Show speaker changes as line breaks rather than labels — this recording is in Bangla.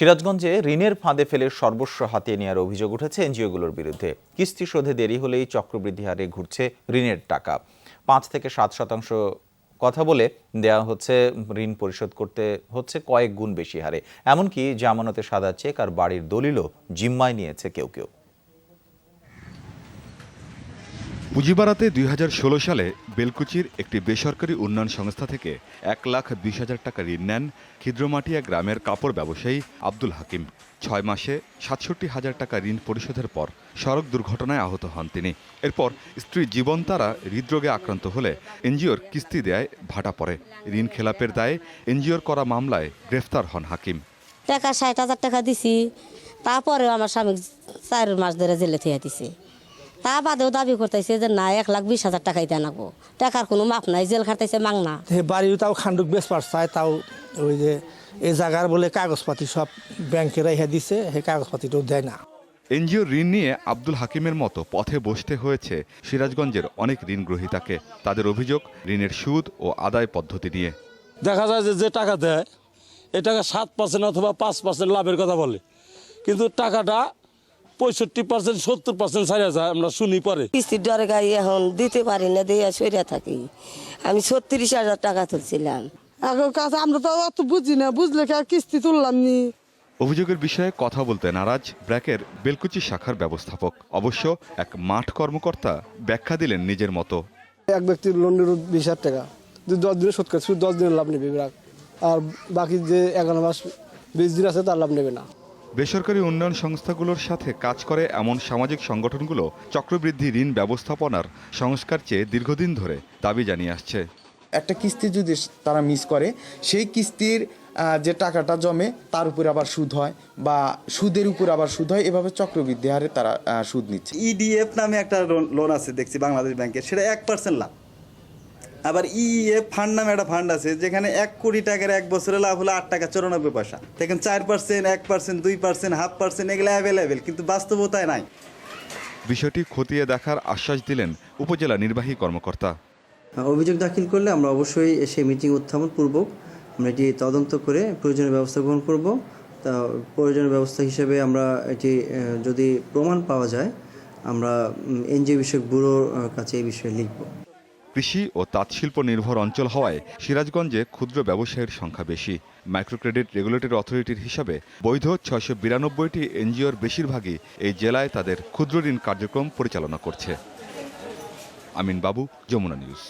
সিরাজগঞ্জে ঋণের ফাঁদে ফেলে সর্বস্ব হাতিয়ে নেওয়ার অভিযোগ উঠেছে এনজিওগুলোর বিরুদ্ধে। কিস্তি শোধে দেরি হলেই চক্রবৃদ্ধি হারে ঘুরছে ঋণের টাকা। ৫ থেকে ৭% কথা বলে দেওয়া হচ্ছে, ঋণ পরিশোধ করতে হচ্ছে কয়েক গুণ বেশি হারে। এমনকি জামানতে সাদা চেক আর বাড়ির দলিলও জিম্মায় নিয়েছে কেউ কেউ।
পুঁজি বাড়াতে ২০১৬ সালে বেলকুচির একটি বেসরকারি উন্নয়ন সংস্থা থেকে ১,২০,০০০ টাকা ঋণ নেন খিদ্রমাটিয়া গ্রামের কাপড় ব্যবসায়ী আব্দুল হাকিম। ৬ মাসে ৬৭,০০০ টাকা ঋণ পরিশোধের পর সড়ক দুর্ঘটনায় আহত হন তিনি। এরপর স্ত্রী জীবনতারা হৃদরোগে আক্রান্ত হলে এনজিওর কিস্তি দেয় ভাটা পড়ে। ঋণ খেলাপের দায়ে এনজিওর করা মামলায় গ্রেফতার হন হাকিম।
টাকা ৬০,০০০ টাকা দিছি, তারপরেও আমার স্বামী ৪ মাস ধরে জেলে থেকে দিছে। তা বাদেও দাবি করতেছে যে না ১,২০,০০০ টাকাই দেন, টাকার কোনো মাপ নাই, জেল খাটাইছে মাংনা।
বাড়িও তাও খান্ডুক বেশ পারছায়, তাও ওই যে এই জায়গার বলে কাগজপাতি সব ব্যাংকে রেখে দিছে, সেই কাগজপাতিটাও দেয় না।
এনজিও ঋণ নিয়ে আব্দুল হাকিমের মতো পথে বসতে হয়েছে সিরাজগঞ্জের অনেক ঋণ গ্রহীতাকে। তাদের অভিযোগ ঋণের সুদ ও আদায় পদ্ধতি নিয়ে।
দেখা যায় যে টাকা দেয় এ টাকা 7% অথবা 5% লাভের কথা বলে, কিন্তু টাকাটা 65% 70% ছাড়া যায়, আমরা শুনি পরে।
কিস্তির ডরে গাড়ি এখন দিতে পারি না, দিয়ে সরিয়া থাকি। আমি ৩৬,০০০ টাকা তুলছিলাম।
এখন কাছে আমরা তো অত বুঝি না, বুঝলে কি আর কিস্তি তুললাম নি।
অভিযোগের বিষয়ে কথা বলতে নারাজ ব্র্যাকের বেলকুচি শাখার ব্যবস্থাপক। অবশ্য এক মাঠ কর্মকর্তা ব্যাখ্যা দিলেন নিজের মতো।
এক ব্যক্তির লোন নিল ২০,০০০ টাকা, 10 দিনে শোধ করছে, 10 দিনের লাভ নেবে ব্র্যাক, আর বাকি যে 11 মাস 20 দিন আছে তার লাভ নেবে না।
বেসরকারি উন্নয়ন সংস্থাগুলোর সাথে কাজ করে এমন সামাজিক সংগঠনগুলো চক্রবৃদ্ধি ঋণ ব্যবস্থাপনার সংস্কার চেয়ে দীর্ঘদিন ধরে দাবি জানিয়ে আসছে।
একটা কিস্তি যদি তারা মিস করে, সেই কিস্তির যে টাকাটা জমে তার উপরে আবার সুদ হয়, বা সুদের উপর আবার সুদ হয়, এভাবে চক্রবৃদ্ধি হারে তারা সুদ নিচ্ছে।
ইডিএফ নামে একটা লোন আছে দেখছি বাংলাদেশ ব্যাংকের, সেটা 1% লাভ। আবার ইএফ ফান্ড নামে একটা ফান্ড আছে যেখানে ১ কোটি টাকার ১ বছরে লাভ হলো ৮ টাকা ৯৪ পয়সা। দেখেন 4%, 1%, 2%, 0.5% এগুলো অ্যাভেলেবেল, কিন্তু বাস্তবতায় নাই।
বিষয়টি খতিয়ে দেখার আশ্বাস দিলেন উপজেলা নির্বাহী কর্মকর্তা।
অভিযোগ দাখিল করলে আমরা অবশ্যই সেই মিটিং উত্থাপন পূর্বক আমরা এটি তদন্ত করে প্রয়োজনীয় ব্যবস্থা গ্রহণ করব। তা প্রয়োজনীয় ব্যবস্থা হিসেবে আমরা এটি যদি প্রমাণ পাওয়া যায়, আমরা এনজিও বিষয়ক ব্যুরোর কাছে এই বিষয়ে লিখব।
কৃষি ও তাঁতশিল্প নির্ভর অঞ্চল হওয়ায় সিরাজগঞ্জে ক্ষুদ্র ব্যবসায়ীর সংখ্যা বেশি। মাইক্রোক্রেডিট রেগুলেটরি অথরিটির হিসাবে বৈধ ৬৯২টি এনজিওর বেশিরভাগই এই জেলায় তাদের ক্ষুদ্র ঋণ কার্যক্রম পরিচালনা করছে। আমিন বাবু, যমুনা নিউজ।